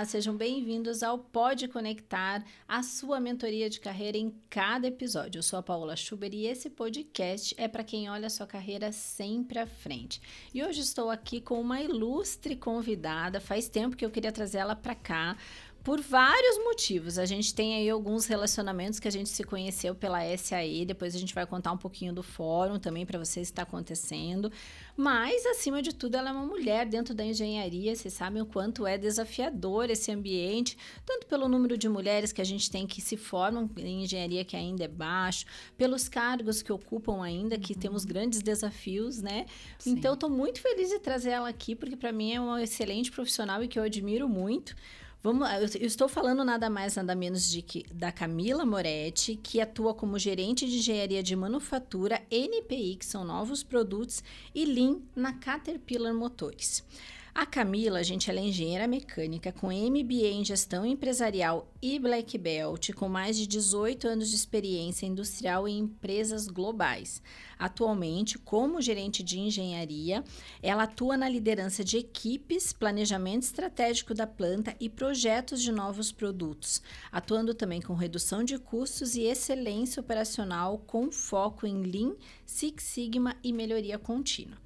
sejam bem-vindos ao Pode Conectar, a sua mentoria de carreira em cada episódio. Eu sou a Paola Schuber e esse podcast é para quem olha a sua carreira sempre à frente. E hoje estou aqui com uma ilustre convidada, faz tempo que eu queria trazer ela para cá, por vários motivos. A gente tem aí alguns relacionamentos que a gente se conheceu pela SAE, depois a gente vai contar um pouquinho do fórum também para vocês o que está acontecendo. Mas, acima de tudo, ela é uma mulher dentro da engenharia. Vocês sabem o quanto é desafiador esse ambiente, tanto pelo número de mulheres que a gente tem que se formam em engenharia, que ainda é baixo, pelos cargos que ocupam ainda, que temos grandes desafios, né? Sim. Então, estou muito feliz de trazer ela aqui, porque para mim é uma excelente profissional e que eu admiro muito. Eu estou falando nada mais, nada menos da Camila Moretti, que atua como gerente de engenharia de manufatura, NPI, que são novos produtos, e Lean na Caterpillar Motores. A Camila, gente, ela é engenheira mecânica com MBA em gestão empresarial e Black Belt, com mais de 18 anos de experiência industrial em empresas globais. Atualmente, como gerente de engenharia, ela atua na liderança de equipes, planejamento estratégico da planta e projetos de novos produtos, atuando também com redução de custos e excelência operacional com foco em Lean, Six Sigma e melhoria contínua.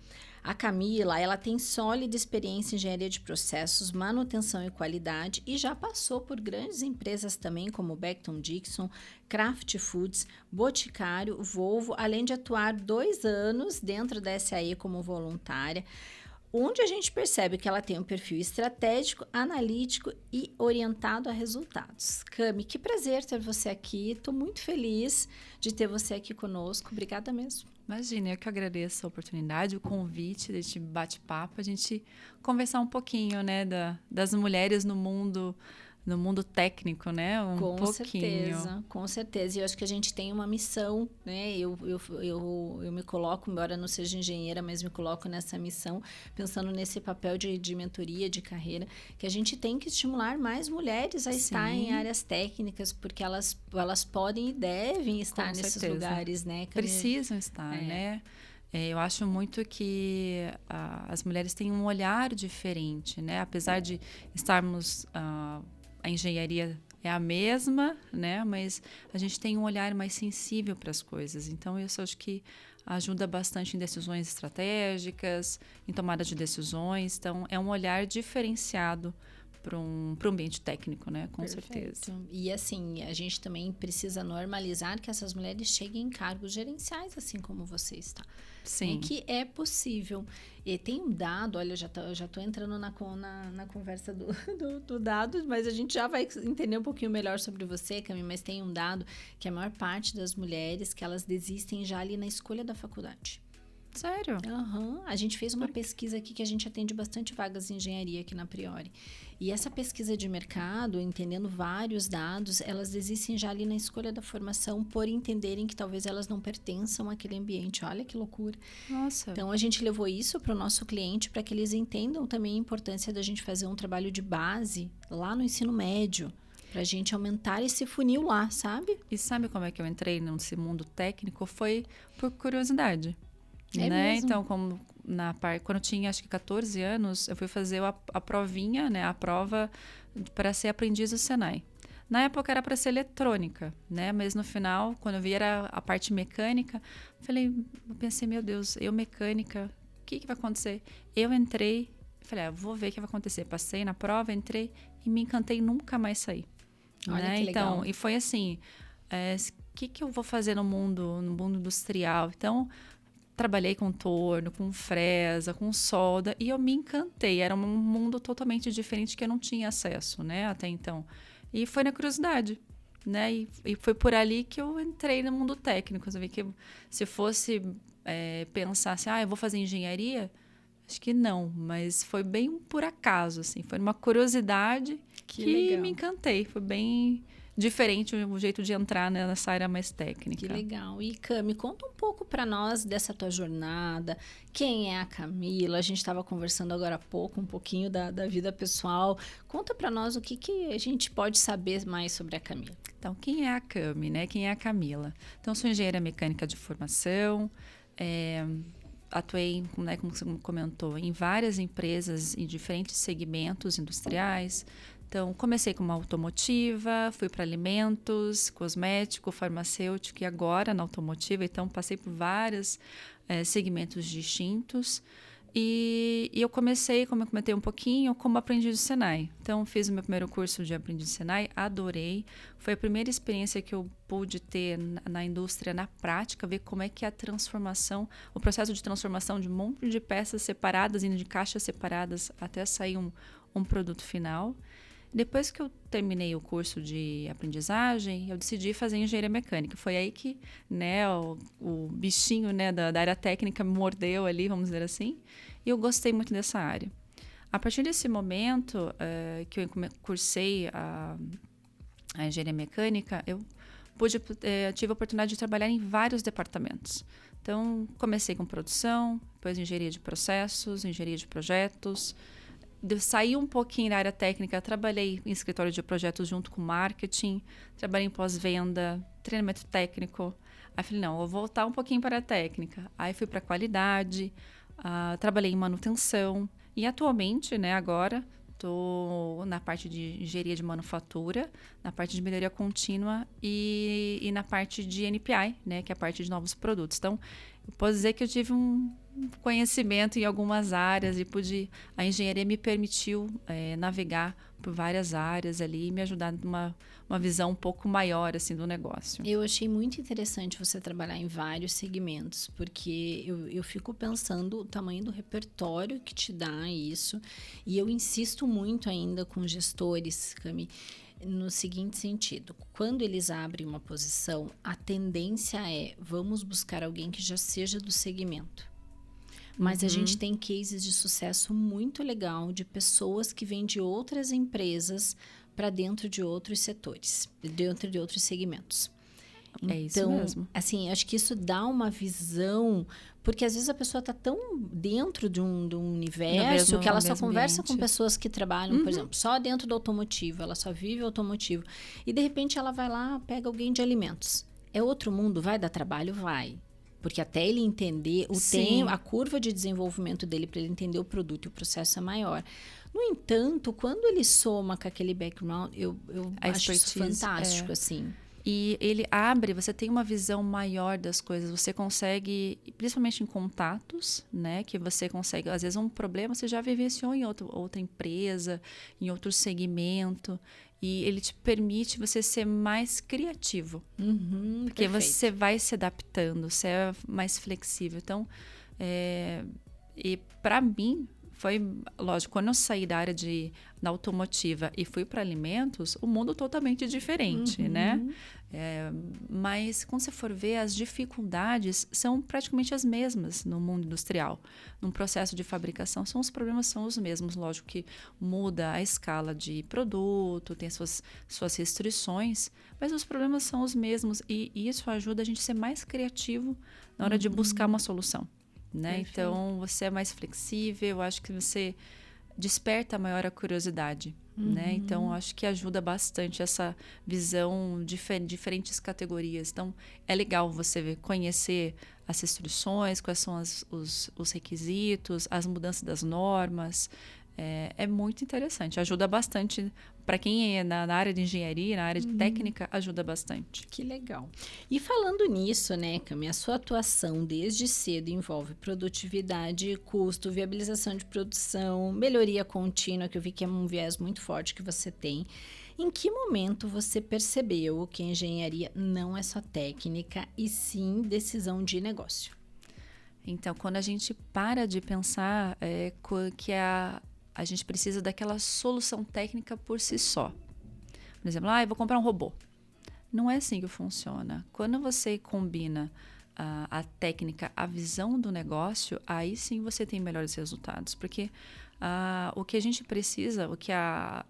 A Camila, ela tem sólida experiência em engenharia de processos, manutenção e qualidade e já passou por grandes empresas também como Becton Dickinson, Kraft Foods, Boticário, Volvo, além de atuar 2 anos dentro da SAE como voluntária, onde a gente percebe que ela tem um perfil estratégico, analítico e orientado a resultados. Cami, que prazer ter você aqui. Estou muito feliz de ter você aqui conosco. Obrigada mesmo. Imagina, eu que agradeço a oportunidade, o convite deste bate-papo, a gente conversar um pouquinho, né, das mulheres no mundo técnico, né? Com certeza. E eu acho que a gente tem uma missão, né? Eu me coloco, embora não seja engenheira, mas me coloco nessa missão, pensando nesse papel de mentoria, de carreira, que a gente tem que estimular mais mulheres a estar em áreas técnicas, porque elas podem e devem estar nesses lugares, né? Precisam estar, né? Eu acho muito que as mulheres têm um olhar diferente, né? Apesar de estarmos... a engenharia é a mesma, né? Mas a gente tem um olhar mais sensível para as coisas. Então, isso acho que ajuda bastante em decisões estratégicas, em tomada de decisões. Então, é um olhar diferenciado para um ambiente técnico, né? Com certeza. E assim, a gente também precisa normalizar que essas mulheres cheguem em cargos gerenciais, assim como você está. Sim. Que é possível. E tem um dado, olha, eu já tô entrando na conversa do dado, mas a gente já vai entender um pouquinho melhor sobre você, Cami, mas tem um dado que a maior parte das mulheres, que elas desistem já ali na escolha da faculdade. Sério? A gente fez uma pesquisa aqui que a gente atende bastante vagas em engenharia aqui na Priori. E essa pesquisa de mercado, entendendo vários dados, elas desistem já ali na escolha da formação por entenderem que talvez elas não pertençam àquele ambiente. Olha que loucura. Nossa. Então, a gente levou isso para o nosso cliente para que eles entendam também a importância da gente fazer um trabalho de base lá no ensino médio. Pra gente aumentar esse funil lá, sabe? E sabe como é que eu entrei nesse mundo técnico? Foi por curiosidade. É né? mesmo? Então, quando eu tinha acho que 14 anos, eu fui fazer a provinha, né? A prova para ser aprendiz do Senai. Na época era para ser eletrônica, né? Mas no final, quando eu vi era a parte mecânica, eu pensei, meu Deus, eu mecânica, o que vai acontecer? Eu entrei, falei, vou ver o que vai acontecer. Passei na prova, entrei e me encantei e nunca mais saí. Olha né? que legal. Então, e foi assim, o que eu vou fazer no mundo industrial? Então, trabalhei com torno, com fresa, com solda e eu me encantei. Era um mundo totalmente diferente que eu não tinha acesso, né, até então. E foi na curiosidade, né? E foi por ali que eu entrei no mundo técnico. Eu vi que se fosse pensar assim, eu vou fazer engenharia, acho que não, mas foi bem por acaso, assim. Foi uma curiosidade que me encantei. Foi bem diferente o jeito de entrar nessa área mais técnica. Que legal. E, Cami, conta um pouco para nós dessa tua jornada. Quem é a Camila? A gente estava conversando agora há pouco um pouquinho da vida pessoal. Conta para nós o que a gente pode saber mais sobre a Camila. Então, quem é a Cami, né? Quem é a Camila? Então, sou engenheira mecânica de formação, atuei, né, como você comentou, em várias empresas em diferentes segmentos industriais, Então, comecei com uma automotiva, fui para alimentos, cosmético, farmacêutico e agora na automotiva. Então, passei por vários segmentos distintos. E eu comecei, como eu comentei um pouquinho, como aprendiz do Senai. Então, fiz o meu primeiro curso de aprendiz do Senai, adorei. Foi a primeira experiência que eu pude ter na indústria, na prática, ver como é que é a transformação, o processo de transformação de um monte de peças separadas, indo de caixas separadas até sair um produto final. Depois que eu terminei o curso de aprendizagem, eu decidi fazer engenharia mecânica. Foi aí que, né, o bichinho, né, da área técnica me mordeu ali, vamos dizer assim, e eu gostei muito dessa área. A partir desse momento que eu cursei a engenharia mecânica, eu tive a oportunidade de trabalhar em vários departamentos. Então, comecei com produção, depois engenharia de processos, engenharia de projetos. Saí um pouquinho da área técnica, trabalhei em escritório de projetos junto com marketing, trabalhei em pós-venda, treinamento técnico. Aí falei, não, vou voltar um pouquinho para a técnica. Aí fui para a qualidade, trabalhei em manutenção e atualmente, né, agora, estou na parte de engenharia de manufatura, na parte de melhoria contínua e na parte de NPI, né, que é a parte de novos produtos. Então, eu posso dizer que eu tive um conhecimento em algumas áreas e a engenharia me permitiu navegar por várias áreas ali e me ajudar numa visão um pouco maior assim do negócio. Eu achei muito interessante você trabalhar em vários segmentos, porque eu fico pensando o tamanho do repertório que te dá isso, e eu insisto muito ainda com gestores, Cami, no seguinte sentido: quando eles abrem uma posição, a tendência é vamos buscar alguém que já seja do segmento. Mas a gente tem cases de sucesso muito legal de pessoas que vêm de outras empresas para dentro de outros setores, dentro de outros segmentos. É isso mesmo. Assim, acho que isso dá uma visão, porque às vezes a pessoa está tão dentro de um universo que ela só conversa com pessoas que trabalham, por exemplo, só dentro do automotivo, ela só vive automotivo. E de repente ela vai lá, pega alguém de alimentos. É outro mundo, vai dar trabalho? Vai. Porque até ele entender, a curva de desenvolvimento dele para ele entender o produto e o processo é maior. No entanto, quando ele soma com aquele background, eu acho isso fantástico, assim. E ele abre, você tem uma visão maior das coisas, você consegue, principalmente em contatos, né? Que você consegue, às vezes um problema você já vivenciou em outra empresa, em outro segmento. E ele te permite você ser mais criativo. Porque perfeito. você vai se adaptando, você é mais flexível. Então, e para mim, foi lógico, quando eu saí da área da automotiva e fui para alimentos, o mundo totalmente diferente, né? Mas quando você for ver, as dificuldades são praticamente as mesmas no mundo industrial. Num processo de fabricação, os problemas são os mesmos. Lógico que muda a escala de produto, tem suas restrições, mas os problemas são os mesmos. E isso ajuda a gente a ser mais criativo na hora de buscar uma solução. Né? Então, você é mais flexível, eu acho que você desperta maior a curiosidade. Né? Então, acho que ajuda bastante essa visão de diferentes categorias. Então, é legal você conhecer as restrições, quais são os requisitos, as mudanças das normas. É muito interessante, ajuda bastante. Para quem é na área de engenharia, na área de técnica, ajuda bastante. Que legal. E falando nisso, né, Cami, a sua atuação desde cedo envolve produtividade, custo, viabilização de produção, melhoria contínua, que eu vi que é um viés muito forte que você tem. Em que momento você percebeu que a engenharia não é só técnica e sim decisão de negócio? Então, quando a gente para de pensar que a gente precisa daquela solução técnica por si só. Por exemplo, eu vou comprar um robô. Não é assim que funciona. Quando você combina a técnica, a visão do negócio, aí sim você tem melhores resultados. Porque o que a gente precisa, o que a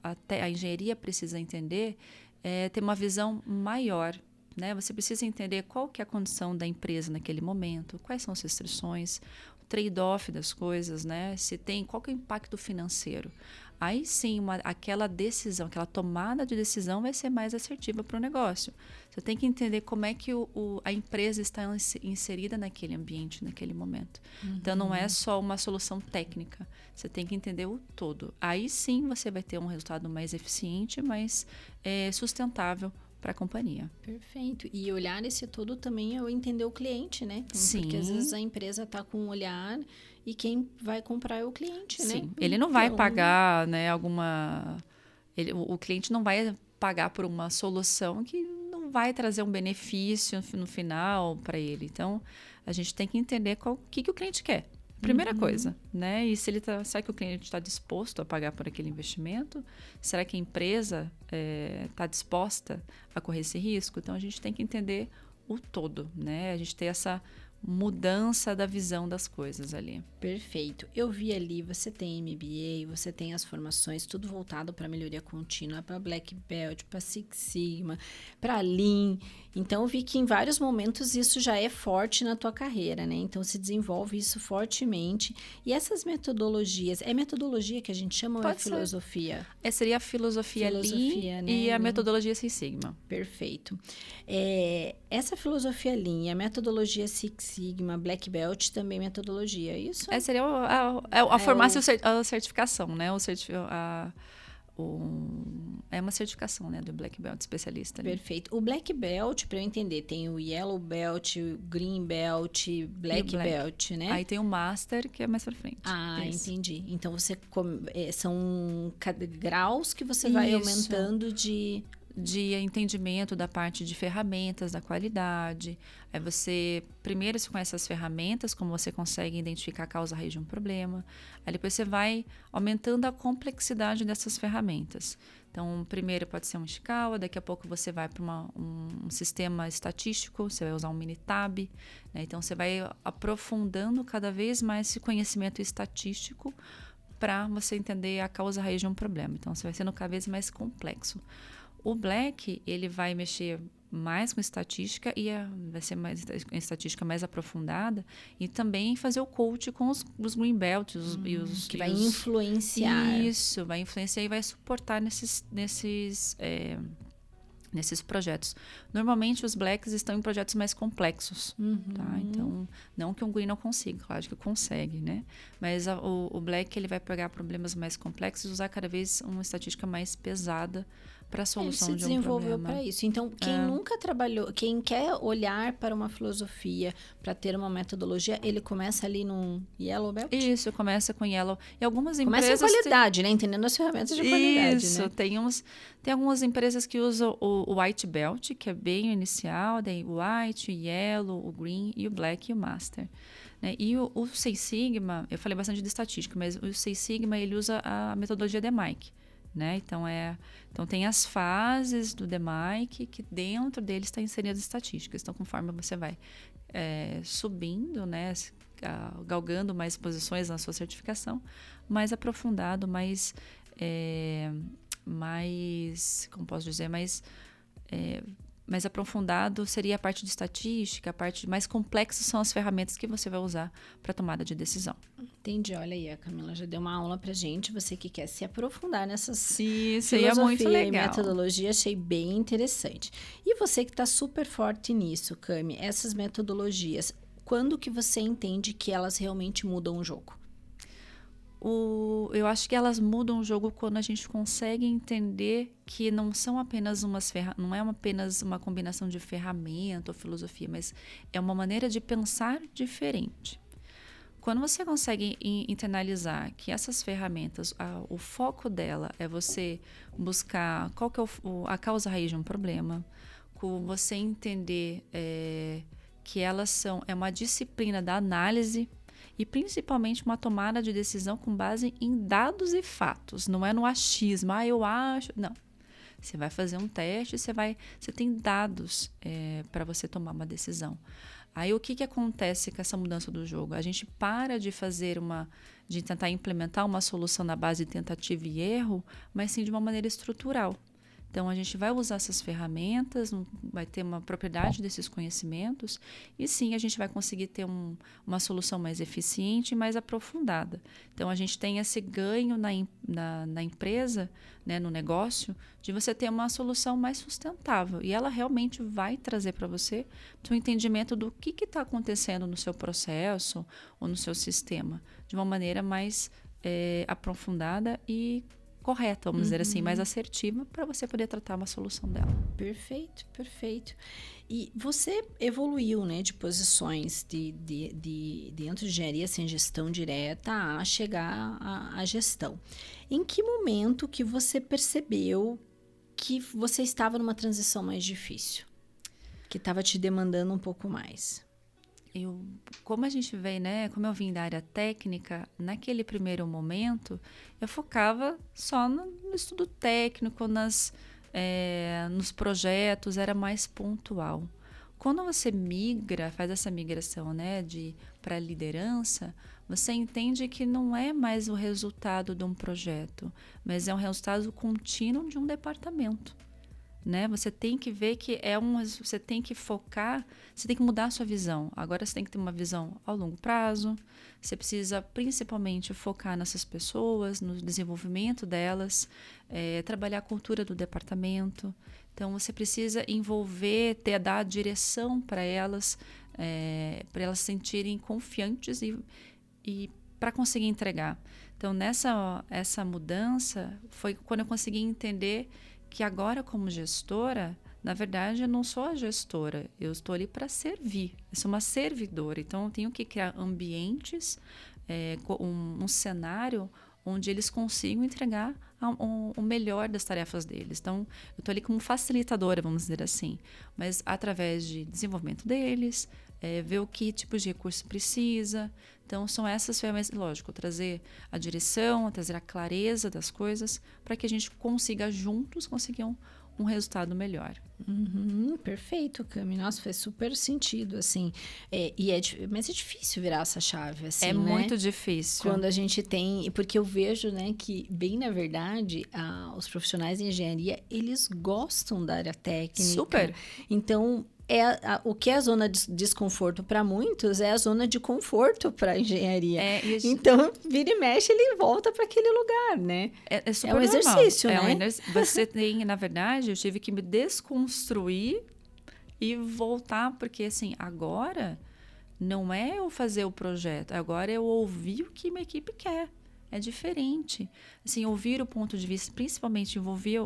engenharia precisa entender é ter uma visão maior. Né? Você precisa entender qual que é a condição da empresa naquele momento, quais são as restrições, trade-off das coisas, né? Qual que é o impacto financeiro? Aí sim, aquela decisão, aquela tomada de decisão vai ser mais assertiva para o negócio. Você tem que entender como é que a empresa está inserida naquele ambiente, naquele momento. Então, não é só uma solução técnica. Você tem que entender o todo. Aí sim, você vai ter um resultado mais eficiente, mais sustentável para a companhia. Perfeito. E olhar esse todo também é o entender o cliente, né? Sim. Porque às vezes a empresa está com um olhar e quem vai comprar é o cliente, né? Sim. Ele não vai pagar, né, o cliente não vai pagar por uma solução que não vai trazer um benefício no final para ele. Então, a gente tem que entender o que o cliente quer. Primeira coisa, né? E se será que o cliente está disposto a pagar por aquele investimento? Será que a empresa está disposta a correr esse risco? Então, a gente tem que entender o todo, né? A gente tem essa mudança da visão das coisas ali. Perfeito. Eu vi ali, você tem MBA, você tem as formações, tudo voltado para melhoria contínua, para Black Belt, para Six Sigma, para Lean. Então, eu vi que em vários momentos isso já é forte na tua carreira, né? Então, se desenvolve isso fortemente. E essas metodologias, é metodologia que a gente chama ou é filosofia? Seria a filosofia Lean, né? E a metodologia Six Sigma. Perfeito. Essa filosofia Lean e a metodologia Six Sigma, Black Belt, também metodologia, é isso? Seria a farmácia, a certificação, né? É uma certificação, né, do Black Belt especialista. Perfeito. O Black Belt, para eu entender, tem o Yellow Belt, o Green Belt, Black Belt, né? Aí tem o Master, que é mais pra frente. Entendi. Então, são graus que você vai aumentando de entendimento da parte de ferramentas, da qualidade. Aí primeiro você conhece as ferramentas, como você consegue identificar a causa raiz de um problema. Aí depois você vai aumentando a complexidade dessas ferramentas. Então, primeiro pode ser um Ishikawa, daqui a pouco você vai para um sistema estatístico, você vai usar um Minitab, né? Então, você vai aprofundando cada vez mais esse conhecimento estatístico para você entender a causa raiz de um problema. Então, você vai sendo cada vez mais complexo. O Black, ele vai mexer mais com estatística e vai ser mais estatística mais aprofundada e também fazer o coach com os Green Belts que vai influenciar. Isso, vai influenciar e vai suportar nesses projetos. Normalmente, os Blacks estão em projetos mais complexos, tá? Então, não que um Green não consiga, claro que consegue, né? Mas o Black, ele vai pegar problemas mais complexos e usar cada vez uma estatística mais pesada para a solução de um problema. Ele se desenvolveu para isso. Então, quem nunca trabalhou, quem quer olhar para uma filosofia, para ter uma metodologia, ele começa ali num Yellow Belt? Isso, começa com Yellow. E algumas empresas... Começa em qualidade, né? Entendendo as ferramentas de qualidade, isso, né? Tem algumas empresas que usam o White Belt, que é bem o inicial, daí o White, o Yellow, o Green, e o Black e o Master. Né? E o Six Sigma, eu falei bastante de estatística, mas o Six Sigma, ele usa a metodologia DMAIC. Né? Então tem as fases do DMAIC que dentro deles está inseridas as estatísticas. Então, conforme você vai subindo, né, galgando mais posições na sua certificação, mais aprofundado, mais como posso dizer, mais aprofundado seria a parte de estatística, a parte mais complexa são as ferramentas que você vai usar para tomada de decisão. Entendi, olha aí, a Camila já deu uma aula pra gente, você que quer se aprofundar nessas filosofia muito legal. E metodologia, achei bem interessante. E você que está super forte nisso, Cami, essas metodologias, quando que você entende que elas realmente mudam o jogo? Eu acho que elas mudam o jogo quando a gente consegue entender que não são apenas não é apenas uma combinação de ferramenta ou filosofia, mas é uma maneira de pensar diferente. Quando você consegue internalizar que essas ferramentas, o foco dela é você buscar qual que é a causa raiz de um problema, você entender que elas é uma disciplina da análise e principalmente uma tomada de decisão com base em dados e fatos, não é no achismo, eu acho, não. Você vai fazer um teste, você tem dados para você tomar uma decisão. Aí o que acontece com essa mudança do jogo? A gente para de de tentar implementar uma solução na base de tentativa e erro, mas sim de uma maneira estrutural. Então, a gente vai usar essas ferramentas, vai ter uma propriedade desses conhecimentos e sim, a gente vai conseguir ter uma solução mais eficiente e mais aprofundada. Então, a gente tem esse ganho na empresa, né, no negócio, de você ter uma solução mais sustentável. E ela realmente vai trazer para você o entendimento do que está acontecendo no seu processo ou no seu sistema, de uma maneira mais aprofundada e correta, vamos dizer assim, mais assertiva, para você poder tratar uma solução dela. Perfeito, perfeito. E você evoluiu, né, de posições dentro de engenharia sem gestão direta a chegar à gestão. Em que momento que você percebeu que você estava numa transição mais difícil? Que estava te demandando um pouco mais? Como a gente veio, né? Como eu vim da área técnica, naquele primeiro momento, eu focava só no estudo técnico, nos projetos, era mais pontual. Quando você faz essa migração, né, para liderança, você entende que não é mais o resultado de um projeto, mas é um resultado contínuo de um departamento. Né? Você tem que ver que você tem que focar, você tem que mudar a sua visão. Agora você tem que ter uma visão ao longo prazo. Você precisa principalmente focar nessas pessoas, no desenvolvimento delas, trabalhar a cultura do departamento. Então você precisa envolver, dar direção para elas se sentirem confiantes e para conseguir entregar. Então essa mudança foi quando eu consegui entender que agora, como gestora, na verdade, eu não sou a gestora, eu estou ali para servir, eu sou uma servidora. Então, eu tenho que criar ambientes, um cenário onde eles consigam entregar o melhor das tarefas deles. Então, eu estou ali como facilitadora, vamos dizer assim, mas através de desenvolvimento deles, ver o que tipo de recurso precisa. Então, são essas ferramentas, lógico, trazer a direção, trazer a clareza das coisas, para que a gente consiga juntos conseguir um resultado melhor. Perfeito, Cami. Nossa, faz super sentido, assim. Mas é difícil virar essa chave, assim, né? Muito difícil. Quando a gente tem... Porque eu vejo, né, que, bem na verdade, os profissionais de engenharia, eles gostam da área técnica. Super. Então, o que é a zona de desconforto para muitos é a zona de conforto para a engenharia. Então, vira e mexe, ele volta para aquele lugar, né? É super um exercício, normal. né? Você tem, na verdade, eu tive que me desconstruir e voltar, porque assim, agora não é eu fazer o projeto, agora é eu ouvir o que minha equipe quer. É diferente. Assim, ouvir o ponto de vista, principalmente ouvir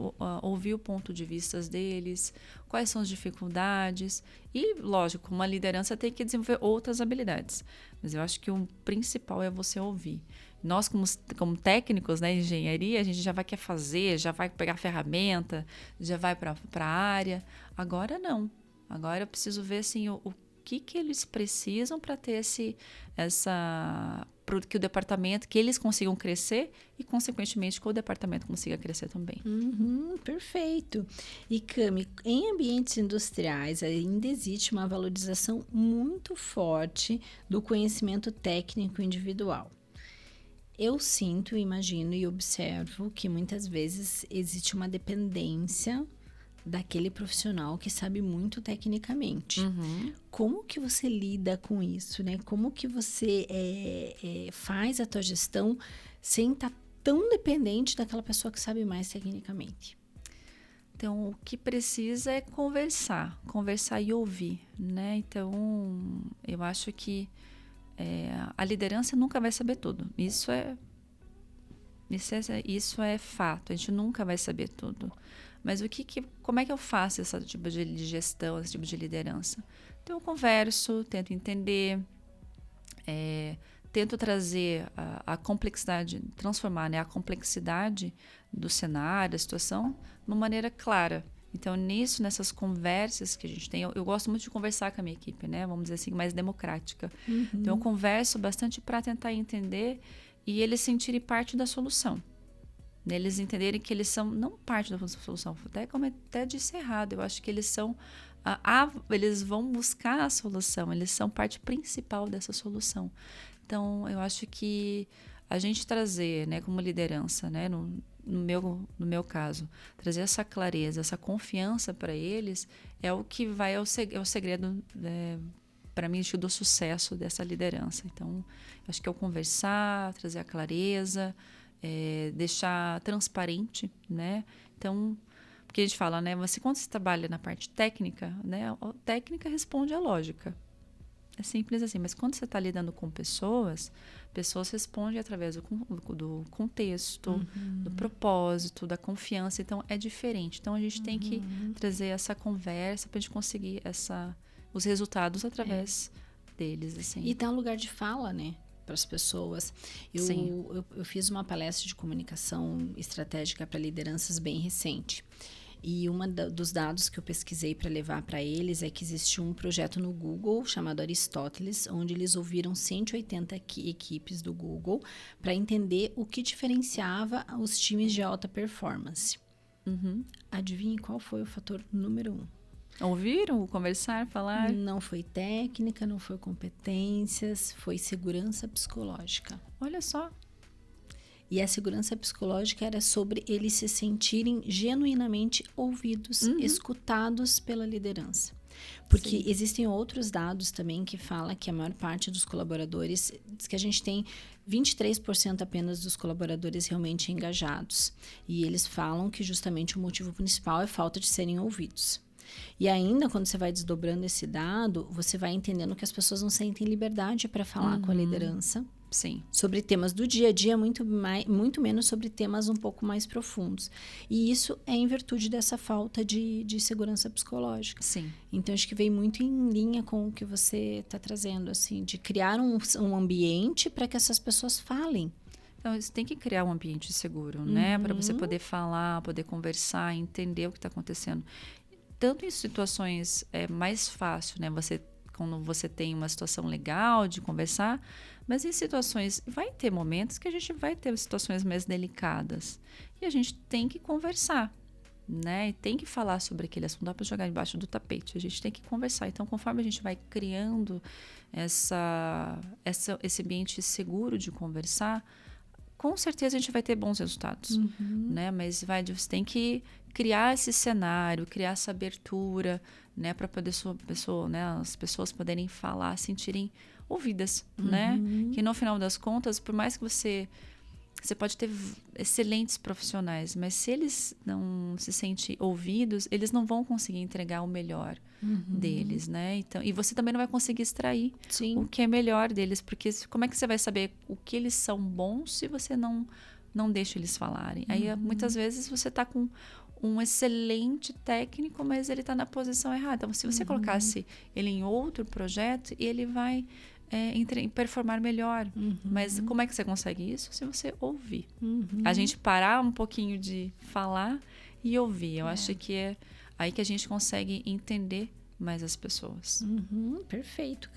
o ponto de vista deles, quais são as dificuldades. E, lógico, uma liderança tem que desenvolver outras habilidades. Mas eu acho que o principal é você ouvir. Nós, como técnicos, né, de engenharia, a gente já vai querer fazer, já vai pegar ferramenta, já vai para a área. Agora, não. Agora eu preciso ver assim, o que eles precisam para ter que o departamento, que eles consigam crescer e, consequentemente, que o departamento consiga crescer também. Perfeito. E, Cami, em ambientes industriais ainda existe uma valorização muito forte do conhecimento técnico individual. Eu sinto, imagino e observo que muitas vezes existe uma dependência daquele profissional que sabe muito tecnicamente. Como que você lida com isso, né? Como que você faz a tua gestão sem estar tão dependente daquela pessoa que sabe mais tecnicamente? Então, o que precisa é conversar e ouvir, né? Então, eu acho que a liderança nunca vai saber tudo. Isso é fato. A gente nunca vai saber tudo. Mas como é que eu faço esse tipo de gestão, esse tipo de liderança? Então, eu converso, tento entender, tento trazer a complexidade, transformar, né, a complexidade do cenário, da situação, de uma maneira clara. Então, nessas conversas que a gente tem, eu gosto muito de conversar com a minha equipe, né? Vamos dizer assim, mais democrática. Então, eu converso bastante para tentar entender e eles sentirem parte da solução. Eles entenderem que eles são não parte da solução, até disse errado, eu acho que eles são eles vão buscar a solução, eles são parte principal dessa solução. Então, eu acho que a gente trazer, né, como liderança, né, no meu caso, trazer essa clareza, essa confiança para eles é o que é o segredo, para mim, do sucesso dessa liderança. Então, acho que é o conversar, trazer a clareza, deixar transparente, né? Então, porque a gente fala, né? Quando você trabalha na parte técnica, né? A técnica responde à lógica. É simples assim, mas quando você está lidando com pessoas respondem através do contexto, do propósito, da confiança. Então, é diferente. Então, a gente tem que trazer essa conversa para a gente conseguir os resultados através deles. Assim. E tem um lugar de fala, né? Para as pessoas. Eu fiz uma palestra de comunicação estratégica para lideranças bem recente. E dos dados que eu pesquisei para levar para eles é que existe um projeto no Google chamado Aristóteles, onde eles ouviram 180 equipes do Google para entender o que diferenciava os times de alta performance. Adivinhe qual foi o fator número 1? Ouviram? Conversar? Falar? Não foi técnica, não foi competências, foi segurança psicológica. Olha só. E a segurança psicológica era sobre eles se sentirem genuinamente ouvidos, escutados pela liderança. Porque existem outros dados também que falam que a maior parte dos colaboradores, diz que a gente tem 23% apenas dos colaboradores realmente engajados. E eles falam que justamente o motivo principal é falta de serem ouvidos. E ainda, quando você vai desdobrando esse dado, você vai entendendo que as pessoas não sentem liberdade para falar com a liderança. Sim. Sobre temas do dia a dia, muito menos sobre temas um pouco mais profundos. E isso é em virtude dessa falta de segurança psicológica. Sim. Então, acho que veio muito em linha com o que você está trazendo, assim, de criar um ambiente para que essas pessoas falem. Então, você tem que criar um ambiente seguro, né? Para você poder falar, poder conversar, entender o que está acontecendo. Tanto em situações é mais fácil, né? Quando você tem uma situação legal de conversar, mas em situações, vai ter momentos que a gente vai ter situações mais delicadas e a gente tem que conversar, né? E tem que falar sobre aquele assunto, não dá para jogar debaixo do tapete, a gente tem que conversar. Então, conforme a gente vai criando esse ambiente seguro de conversar, com certeza a gente vai ter bons resultados, né? Mas você tem que criar esse cenário, criar essa abertura, né, para poder as pessoas poderem falar, sentirem ouvidas, né? Que no final das contas, por mais que você pode ter excelentes profissionais, mas se eles não se sentem ouvidos, eles não vão conseguir entregar o melhor deles, né? Então, e você também não vai conseguir extrair o que é melhor deles, porque como é que você vai saber o que eles são bons se você não deixa eles falarem? Aí, muitas vezes, você está com um excelente técnico, mas ele está na posição errada. Então, se você colocasse ele em outro projeto, ele vai performar melhor. Mas como é que você consegue isso? Se você ouvir. A gente parar um pouquinho de falar e ouvir. Eu acho que é aí que a gente consegue entender mais as pessoas. Perfeito,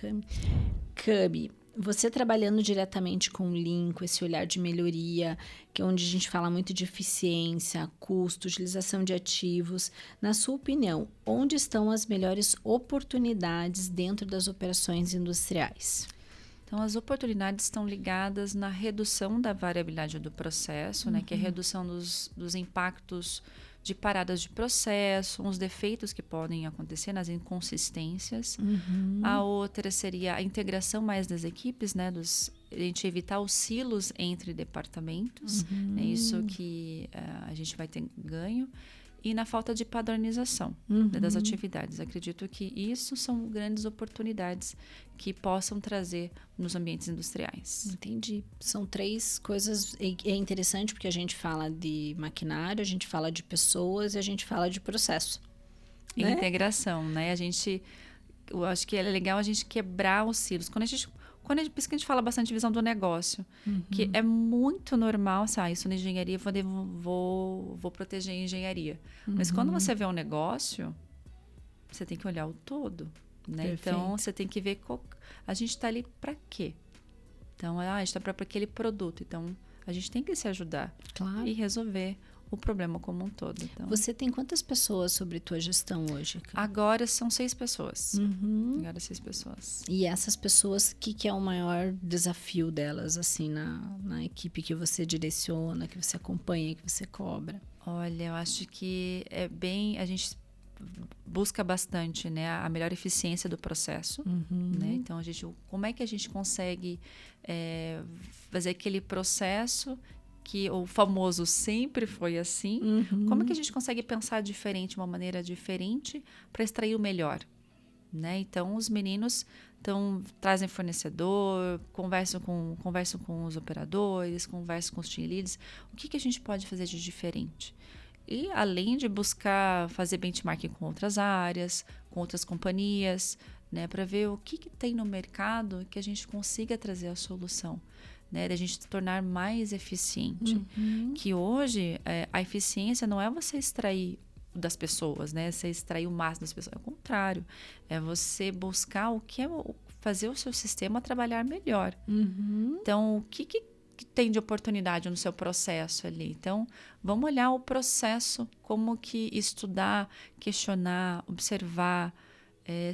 Cami. Você trabalhando diretamente com o Lean, com esse olhar de melhoria, que é onde a gente fala muito de eficiência, custo, utilização de ativos. Na sua opinião, onde estão as melhores oportunidades dentro das operações industriais? Então, as oportunidades estão ligadas na redução da variabilidade do processo, né, que é a redução dos impactos de paradas de processo, os defeitos que podem acontecer, nas inconsistências. A outra seria a integração mais das equipes, né, a gente evitar os silos entre departamentos, é isso que a gente vai ter ganho. E na falta de padronização das atividades. Acredito que isso são grandes oportunidades que possam trazer nos ambientes industriais. Entendi. São 3 coisas. É interessante porque a gente fala de maquinário, a gente fala de pessoas e a gente fala de processo. Né? Integração, né? Eu acho que é legal a gente quebrar os silos. Por isso que a gente fala bastante de visão do negócio, que é muito normal, isso na engenharia, vou proteger a engenharia. Mas quando você vê um negócio, você tem que olhar o todo, né? Então, você tem que ver a gente está ali para quê? Então, a gente está para aquele produto. Então, a gente tem que se ajudar e resolver o problema como um todo. Então, Você tem quantas pessoas sobre tua gestão hoje, Cami? agora são 6 pessoas. Uhum. Agora 6 pessoas. E essas pessoas, o que é o maior desafio delas, assim, na equipe que você direciona, que você acompanha, que você cobra? Olha, eu acho que a gente busca bastante, né, a melhor eficiência do processo, né? Então, como é que a gente consegue fazer aquele processo que o famoso sempre foi assim? Como é que a gente consegue pensar diferente, uma maneira diferente para extrair o melhor, né? Então, os meninos trazem fornecedor, conversam com os operadores, conversam com os team leads. O que a gente pode fazer de diferente? E além de buscar fazer benchmarking com outras áreas, com outras companhias, né, para ver o que tem no mercado que a gente consiga trazer a solução, né, da gente se tornar mais eficiente. Que hoje a eficiência não é você extrair das pessoas, né, você extrair o máximo das pessoas, é o contrário, é você buscar fazer o seu sistema trabalhar melhor. Então, o que tem de oportunidade no seu processo ali? Então, vamos olhar o processo, como que estudar, questionar, observar,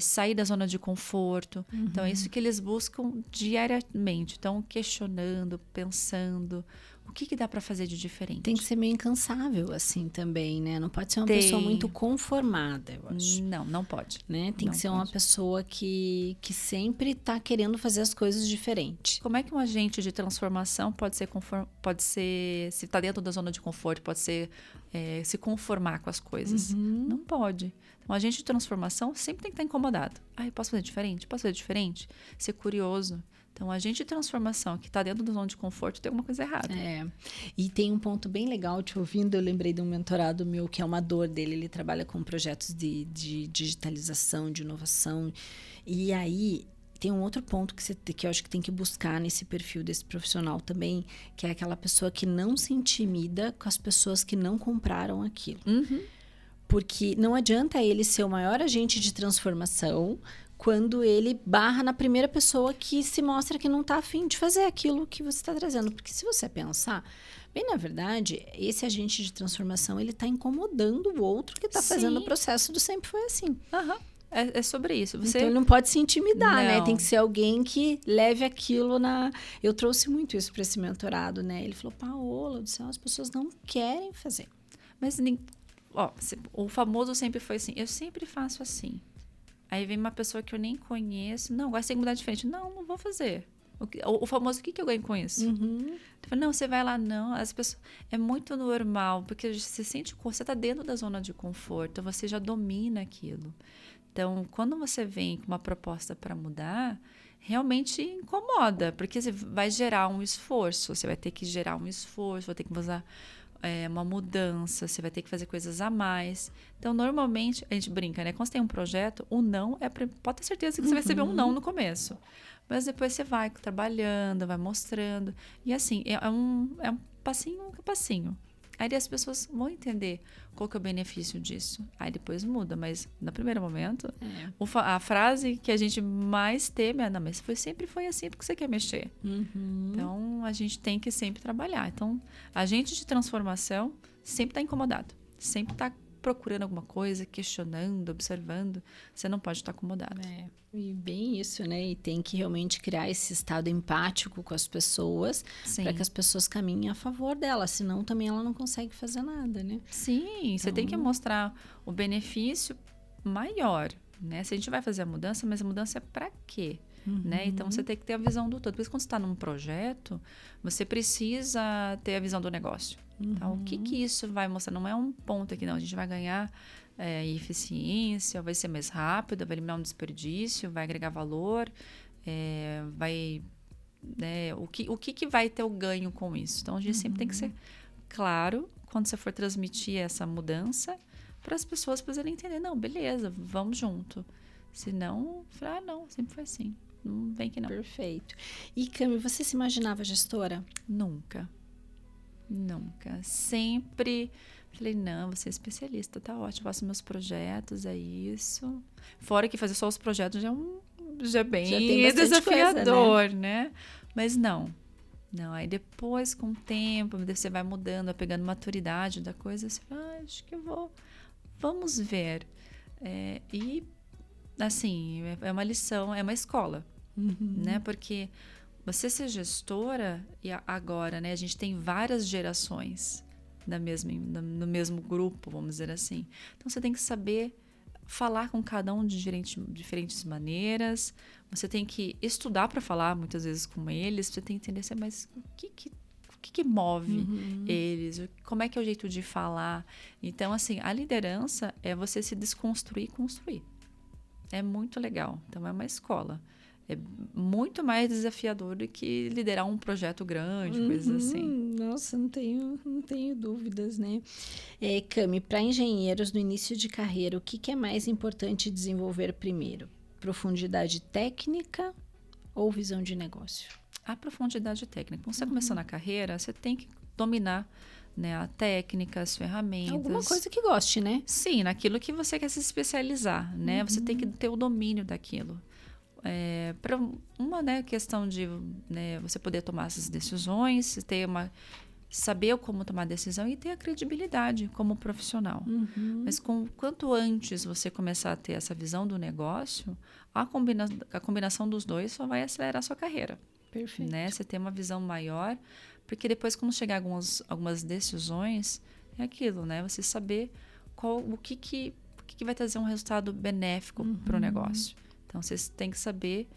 sair da zona de conforto. Então, é isso que eles buscam diariamente. Então, questionando, pensando, o que dá para fazer de diferente? Tem que ser meio incansável, assim, também, né? Não pode ser uma pessoa muito conformada, eu acho. Não pode. Né? Tem que ser uma pessoa que sempre está querendo fazer as coisas diferentes. Como é que um agente de transformação pode ser se está dentro da zona de conforto, pode ser se conformar com as coisas? Não pode. Um agente de transformação sempre tem que estar incomodado. Eu posso fazer diferente? Posso fazer diferente? Ser curioso. Então, a agente de transformação que está dentro da zona de conforto tem alguma coisa errada. E tem um ponto bem legal, te ouvindo, eu lembrei de um mentorado meu que é uma dor dele, ele trabalha com projetos de digitalização, de inovação, e aí tem um outro ponto que eu acho que tem que buscar nesse perfil desse profissional também, que é aquela pessoa que não se intimida com as pessoas que não compraram aquilo. Porque não adianta ele ser o maior agente de transformação quando ele barra na primeira pessoa que se mostra que não está afim de fazer aquilo que você está trazendo. Porque se você pensar, bem na verdade, esse agente de transformação, ele está incomodando o outro que está fazendo o processo do sempre foi assim. É sobre isso. Então, ele não pode se intimidar, Não. né? Tem que ser alguém que leve aquilo na... Eu trouxe muito isso para esse mentorado, né? Ele falou, Paola do céu, as pessoas não querem fazer. Mas, o famoso sempre foi assim, eu sempre faço assim. Aí vem uma pessoa que eu nem conheço. Não, agora você tem que mudar diferente. Não vou fazer. O famoso, o que eu ganho com isso? Eu falo, não, você vai lá, não. As pessoas, é muito normal, porque você está dentro da zona de conforto, você já domina aquilo. Então, quando você vem com uma proposta para mudar, realmente incomoda, porque você vai gerar um esforço. Você vai ter que gerar um esforço, vai ter que usar uma mudança, você vai ter que fazer coisas a mais. Então, normalmente, a gente brinca, né? Quando você tem um projeto, o não pode ter certeza que você vai receber um não no começo. Mas depois você vai trabalhando, vai mostrando. E assim, é um passinho a passinho. Aí as pessoas vão entender qual que é o benefício disso. Aí depois muda, mas no primeiro momento, a frase que a gente mais teme é, não, mas sempre foi assim porque você quer mexer. Então, a gente tem que sempre trabalhar. Então, agente de transformação sempre está incomodado. Sempre está procurando alguma coisa, questionando, observando. Você não pode estar acomodado. E bem isso, né? E tem que realmente criar esse estado empático com as pessoas para que as pessoas caminhem a favor dela. Senão, também ela não consegue fazer nada, né? Sim, você tem que mostrar o benefício maior, né? Se a gente vai fazer a mudança, mas a mudança é para quê? Né? Então, você tem que ter a visão do todo. Por isso, quando você está num projeto, você precisa ter a visão do negócio. Então, o que isso vai mostrar? Não é um ponto aqui, não. A gente vai ganhar eficiência, vai ser mais rápido, vai eliminar um desperdício, vai agregar valor, o que vai ter o ganho com isso? Então, a gente sempre tem que ser claro quando você for transmitir essa mudança para as pessoas poderem entender. Não, beleza, vamos junto. Se não, não, sempre foi assim. Não vem que não. Perfeito. E, Cami, você se imaginava gestora? Nunca. Sempre falei, não, vou ser especialista, tá ótimo, faço meus projetos, é isso. Fora que fazer só os projetos já é bem tem bastante desafiador, coisa, né? Mas não. Não, aí depois, com o tempo, você vai mudando, vai pegando maturidade da coisa, você fala, acho que eu vou, vamos ver. E, assim, é uma lição, é uma escola, né? Porque você ser gestora, e agora, né, a gente tem várias gerações no mesmo grupo, vamos dizer assim. Então, você tem que saber falar com cada um de diferentes maneiras. Você tem que estudar para falar, muitas vezes, com eles. Você tem que entender, mas o que move eles? Como é que é o jeito de falar? Então, assim, a liderança é você se desconstruir e construir. É muito legal. Então, é uma escola. É muito mais desafiador do que liderar um projeto grande, coisas assim. Nossa, não tenho dúvidas, né? Cami, para engenheiros no início de carreira, o que é mais importante desenvolver primeiro? Profundidade técnica ou visão de negócio? A profundidade técnica. Quando você começou na carreira, você tem que dominar, né, a técnica, as ferramentas. Alguma coisa que goste, né? Sim, naquilo que você quer se especializar, né? Você tem que ter o domínio daquilo. Para uma, né, questão de, né, você poder tomar essas decisões, saber como tomar a decisão e ter a credibilidade como profissional. Mas quanto antes você começar a ter essa visão do negócio, a combinação dos dois só vai acelerar a sua carreira. Perfeito. Né? Você ter uma visão maior, porque depois, quando chegar algumas decisões, é aquilo, né? Você saber o que vai trazer um resultado benéfico para o negócio. Então, vocês têm que saber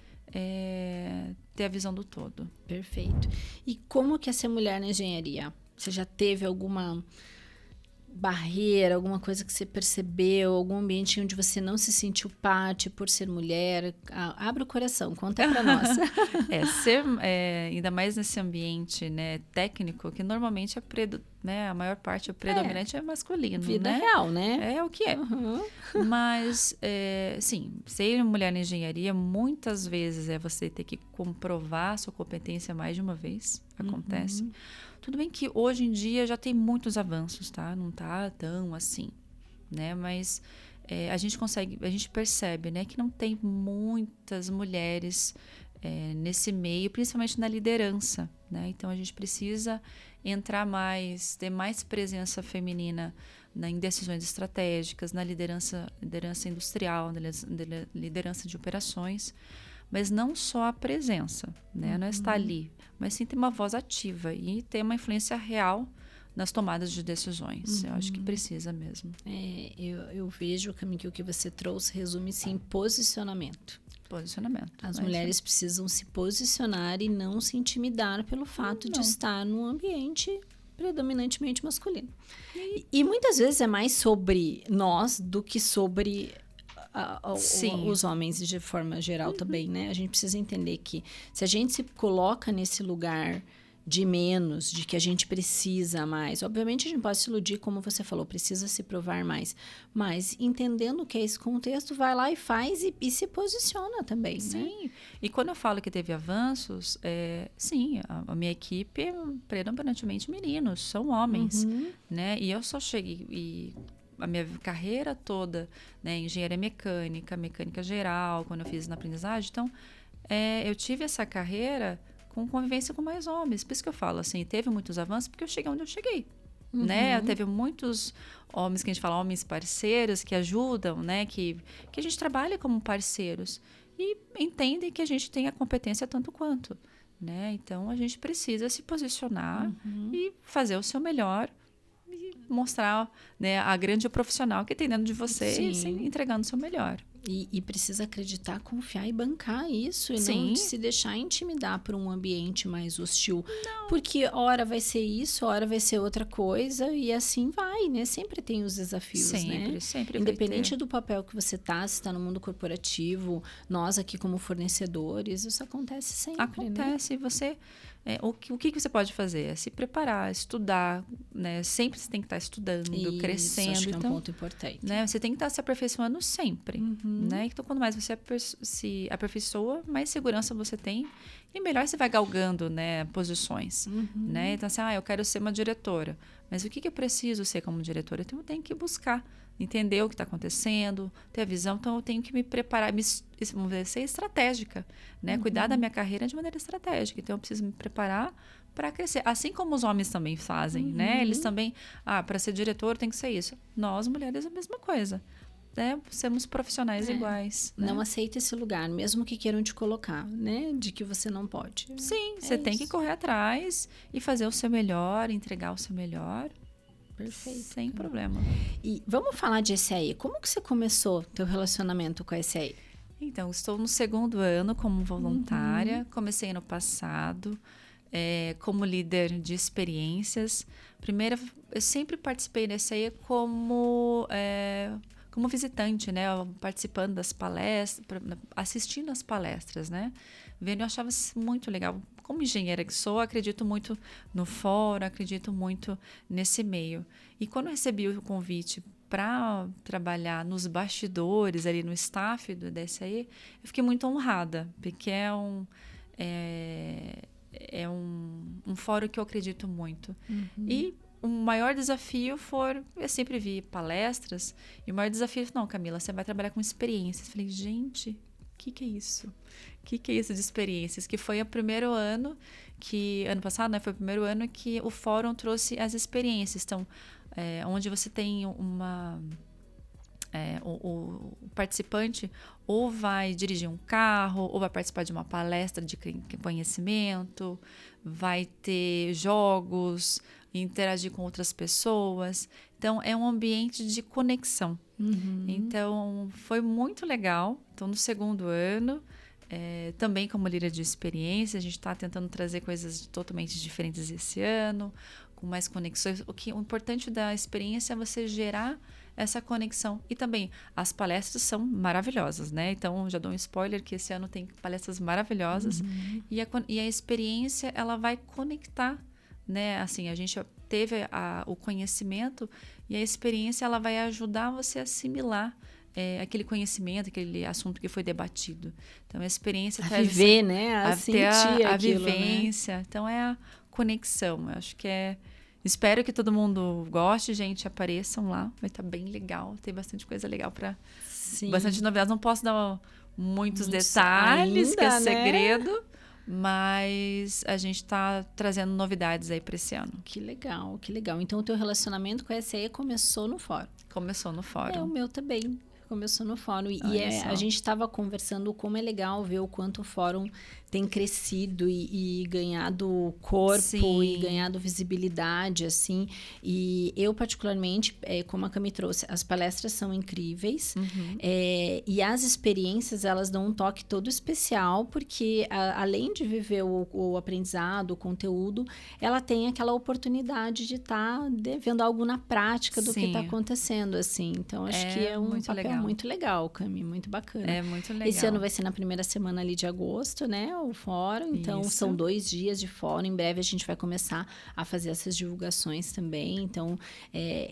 ter a visão do todo. Perfeito. E como que é ser mulher na engenharia? Você já teve alguma barreira, alguma coisa que você percebeu, algum ambiente onde você não se sentiu parte por ser mulher? Abre o coração, conta pra nós. Ainda mais nesse ambiente, né, técnico, que normalmente né, a maior parte, o predominante é masculino. Vida né? real, né? É o que é. Mas, sim, ser mulher na engenharia, muitas vezes você ter que comprovar sua competência mais de uma vez. Acontece. Tudo bem que hoje em dia já tem muitos avanços, tá? Não tá tão assim, né? Mas a gente percebe, né, que não tem muitas mulheres nesse meio, principalmente na liderança, né? Então, a gente precisa entrar mais, ter mais presença feminina em decisões estratégicas, na liderança industrial, na liderança de operações. Mas não só a presença, né? Não é estar ali, mas sim ter uma voz ativa e ter uma influência real nas tomadas de decisões. Eu acho que precisa mesmo. Eu vejo, Cami, que o que você trouxe resume-se em posicionamento. Posicionamento. As mulheres precisam se posicionar e não se intimidar pelo fato de estar num ambiente predominantemente masculino. E muitas vezes é mais sobre nós do que sobre os homens de forma geral também, né? A gente precisa entender que se a gente se coloca nesse lugar de menos, de que a gente precisa mais, obviamente a gente pode se iludir, como você falou, precisa se provar mais, mas entendendo que é esse contexto, vai lá e faz e se posiciona também, sim. Né? E quando eu falo que teve avanços, sim, a minha equipe é predominantemente meninos, são homens, né? E eu só cheguei a minha carreira toda, né, engenharia mecânica geral, quando eu fiz na aprendizagem, então eu tive essa carreira com convivência com mais homens. Por isso que eu falo assim, teve muitos avanços porque eu cheguei onde eu cheguei. Né? Teve muitos homens, que a gente fala homens parceiros, que ajudam, né? Que a gente trabalha como parceiros e entendem que a gente tem a competência tanto quanto. Né? Então, a gente precisa se posicionar e fazer o seu melhor e mostrar, né, a grande profissional que tem dentro de você e entregando o seu melhor. E precisa acreditar, confiar e bancar isso. E não se deixar intimidar por um ambiente mais hostil. Não. Porque hora vai ser isso, hora vai ser outra coisa. E assim vai, né? Sempre tem os desafios, né? Sempre Independente do papel que você tá, se está no mundo corporativo, nós aqui como fornecedores, isso acontece sempre, Acontece. Né? Você... o que você pode fazer? É se preparar, estudar, né? Sempre você tem que estar estudando, crescendo. Acho que então, é um ponto importante. Né? Você tem que estar se aperfeiçoando sempre. Né? Então, quanto mais você se aperfeiçoa, mais segurança você tem e melhor você vai galgando, né, posições. Né? Então, assim, eu quero ser uma diretora. Mas o que eu preciso ser como diretora? Então, eu tenho que buscar entender o que está acontecendo, ter a visão. Então, eu tenho que me preparar, vamos dizer, ser estratégica, né? Cuidar da minha carreira de maneira estratégica. Então, eu preciso me preparar para crescer. Assim como os homens também fazem, né? Eles também, para ser diretor tem que ser isso. Nós, mulheres, a mesma coisa. Né? Sermos profissionais iguais. Né? Não aceita esse lugar, mesmo que queiram te colocar, né? De que você não pode. Sim, você tem que correr atrás e fazer o seu melhor, entregar o seu melhor. Perfeito. Sem problema. E vamos falar de SAE. Como que você começou teu relacionamento com a SAE? Então, estou no 2º ano como voluntária. Comecei ano passado como líder de experiências. Primeiro, eu sempre participei da SAE como visitante, né? Participando das palestras, assistindo às palestras, né? Vendo, eu achava muito legal. Como engenheira que sou, acredito muito no fórum, acredito muito nesse meio. E quando eu recebi o convite para trabalhar nos bastidores, ali no staff do DSAE, eu fiquei muito honrada, porque é um fórum que eu acredito muito. E o maior desafio eu sempre vi palestras, e o maior desafio, não, Camila, você vai trabalhar com experiências. Eu falei, gente, o que é isso? O que é isso de experiências? Que foi o primeiro ano ano passado, né, foi o primeiro ano que o fórum trouxe as experiências. Então, onde você tem o participante ou vai dirigir um carro, ou vai participar de uma palestra de conhecimento, vai ter jogos, interagir com outras pessoas. Então, é um ambiente de conexão. Então, foi muito legal. Então, no 2º ano, também como líder de experiência, a gente está tentando trazer coisas totalmente diferentes esse ano, com mais conexões. O importante da experiência é você gerar essa conexão. E também, as palestras são maravilhosas, né? Então, já dou um spoiler que esse ano tem palestras maravilhosas. E a experiência, ela vai conectar, né? Assim, a gente teve o conhecimento e a experiência, ela vai ajudar você a assimilar aquele conhecimento, aquele assunto que foi debatido. Então, a experiência a viver, né? A sentir a aquilo, vivência. Né? Então, é a conexão. Eu acho que espero que todo mundo goste, gente, apareçam lá. Vai estar bem legal. Tem bastante coisa legal bastante novidades. Não posso dar muitos detalhes, ainda, que é né? segredo. Mas a gente está trazendo novidades aí para esse ano. Que legal, que legal. Então, o teu relacionamento com a SAE começou no fórum. Começou no fórum. O meu também. Começou no fórum. E Olha a gente estava conversando como é legal ver o quanto o fórum tem crescido e ganhado corpo. Sim. E ganhado visibilidade, assim. E eu, particularmente, como a Cami trouxe, as palestras são incríveis. E as experiências, elas dão um toque todo especial, porque além de viver o aprendizado, o conteúdo, ela tem aquela oportunidade de estar vendo algo na prática do que está acontecendo, assim. Então, acho que é um papel muito legal, Cami, muito bacana. É muito legal. Esse ano vai ser na primeira semana ali de agosto, né? O fórum. Então, são 2 dias de fórum. Em breve a gente vai começar a fazer essas divulgações também. Então,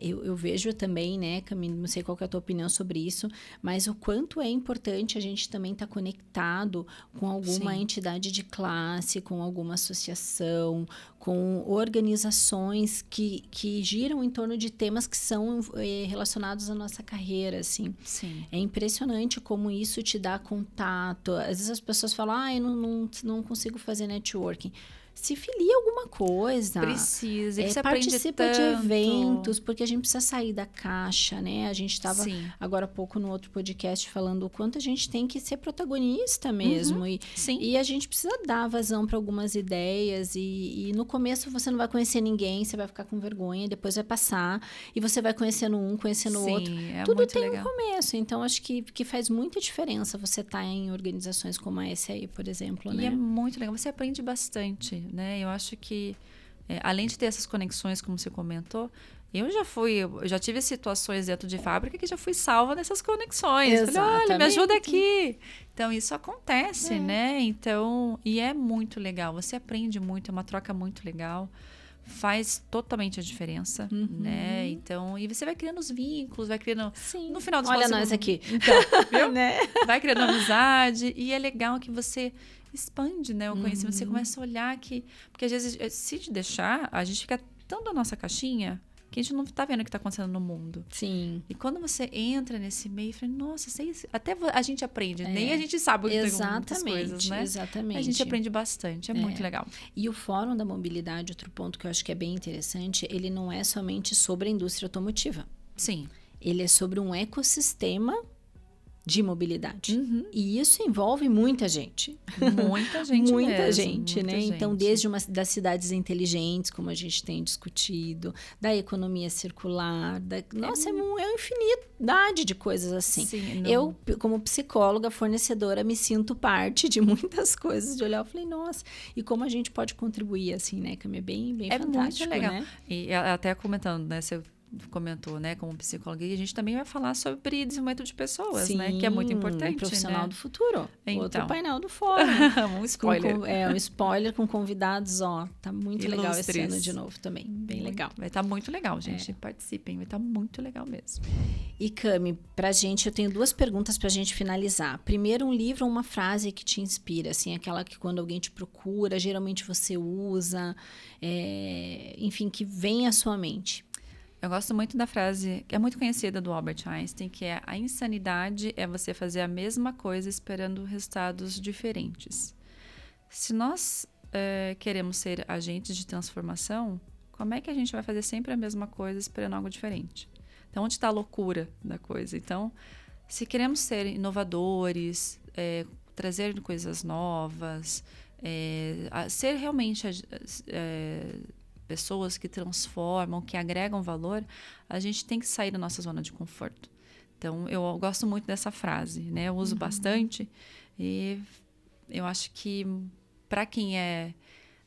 eu vejo também, né, Cami, não sei qual que é a tua opinião sobre isso, mas o quanto é importante a gente também estar conectado com alguma entidade de classe, com alguma associação, com organizações que giram em torno de temas que são relacionados à nossa carreira, assim. Sim. É impressionante como isso te dá contato. Às vezes as pessoas falam, eu não consigo fazer networking. Se filia alguma coisa. Precisa. E você participa de tanto. eventos, porque a gente precisa sair da caixa, né? A gente estava agora há pouco no outro podcast falando o quanto a gente tem que ser protagonista mesmo. E a gente precisa dar vazão para algumas ideias. E no começo você não vai conhecer ninguém, você vai ficar com vergonha, depois vai passar. E você vai conhecendo um, conhecendo o outro. Tudo tem um começo. Então, acho que faz muita diferença você estar em organizações como a SAE, por exemplo, né? E é muito legal. Você aprende bastante. Né? Eu acho que, além de ter essas conexões, como você comentou, eu já tive situações dentro de fábrica que já fui salva nessas conexões. Falei, olha, me ajuda aqui. Então, isso acontece, né? Então, e é muito legal. Você aprende muito, é uma troca muito legal. Faz totalmente a diferença, né? Então, e você vai criando os vínculos, vai criando... No final dos Olha nós aqui. Então, viu? Né? Vai criando amizade. E é legal que você expande, né, o conhecimento. Você começa a olhar que... Porque às vezes, se te deixar, a gente fica tão na nossa caixinha, que a gente não tá vendo o que tá acontecendo no mundo. Sim. E quando você entra nesse meio, fala, nossa, até a gente aprende, nem a gente sabe o que tem muitas coisas, né? Exatamente. A gente aprende bastante, é muito legal. E o Fórum da Mobilidade, outro ponto que eu acho que é bem interessante, ele não é somente sobre a indústria automotiva. Sim. Ele é sobre um ecossistema de mobilidade. E isso envolve muita gente. Muita gente Muita mesmo, gente, muita né? gente. Então, desde das cidades inteligentes, como a gente tem discutido, da economia circular, nossa, é uma infinidade de coisas assim. Sim, eu, como psicóloga, fornecedora, me sinto parte de muitas coisas, de olhar, eu falei, nossa, e como a gente pode contribuir assim, né? Que é bem fantástico, muito legal. né? E até comentando, né? Você comentou, né, como psicóloga, e a gente também vai falar sobre desenvolvimento de pessoas, Sim, né, que é muito importante, profissional né? do futuro. Então. Outro painel do fórum. Um spoiler. Um spoiler com convidados, tá muito legal esse Ilustres. ano de novo também, bem legal. Vai estar muito legal, gente, participem, vai estar muito legal mesmo. E Cami, pra gente, eu tenho 2 perguntas pra gente finalizar. Primeiro, um livro ou uma frase que te inspira, assim, aquela que quando alguém te procura, geralmente você usa, enfim, que vem à sua mente. Eu gosto muito da frase, que é muito conhecida do Albert Einstein, que é: a insanidade é você fazer a mesma coisa esperando resultados diferentes. Se nós queremos ser agentes de transformação, como é que a gente vai fazer sempre a mesma coisa esperando algo diferente? Então, onde está a loucura da coisa? Então, se queremos ser inovadores, trazer coisas novas, ser realmente pessoas que transformam, que agregam valor, a gente tem que sair da nossa zona de conforto. Então, eu gosto muito dessa frase, né? Eu uso bastante e eu acho que para quem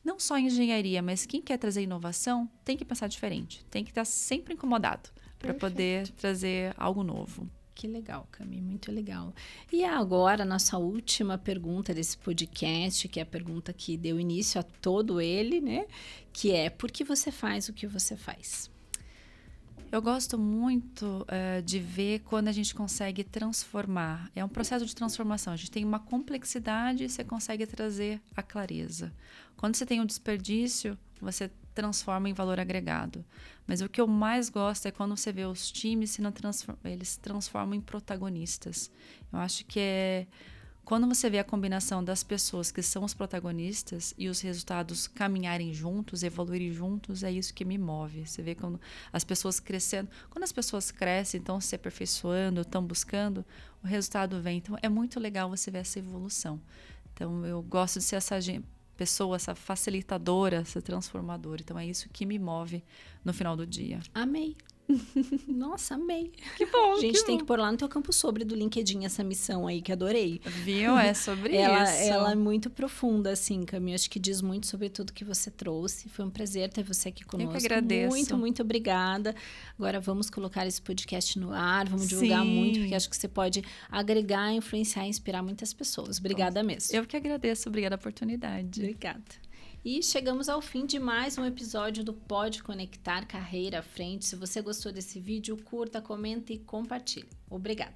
não só engenharia, mas quem quer trazer inovação, tem que pensar diferente. Tem que estar sempre incomodado para poder trazer algo novo. Que legal, Cami, muito legal. E agora, a nossa última pergunta desse podcast, que é a pergunta que deu início a todo ele, né? Que é: por que você faz o que você faz? Eu gosto muito de ver quando a gente consegue transformar. É um processo de transformação. A gente tem uma complexidade e você consegue trazer a clareza. Quando você tem um desperdício, você transforma em valor agregado. Mas o que eu mais gosto é quando você vê os times eles transformam em protagonistas. Eu acho que quando você vê a combinação das pessoas que são os protagonistas e os resultados caminharem juntos, evoluírem juntos, é isso que me move. Você vê quando as pessoas crescendo. Quando as pessoas crescem, estão se aperfeiçoando, estão buscando, o resultado vem. Então, é muito legal você ver essa evolução. Então, eu gosto de ser essa pessoa, essa facilitadora, essa transformadora. Então, é isso que me move no final do dia. Amei. Nossa, amei. Que bom, a gente tem que pôr lá no teu campo sobre do LinkedIn essa missão aí, que adorei. Viu? É sobre isso. Ela é muito profunda, assim, Cami. Acho que diz muito sobre tudo que você trouxe. Foi um prazer ter você aqui conosco. Eu que agradeço. Muito, muito obrigada. Agora vamos colocar esse podcast no ar, vamos divulgar muito, porque acho que você pode agregar, influenciar e inspirar muitas pessoas. Obrigada mesmo. Eu que agradeço. Obrigada pela oportunidade. Obrigada. E chegamos ao fim de mais um episódio do Pode Conectar Carreira à Frente. Se você gostou desse vídeo, curta, comenta e compartilhe. Obrigada.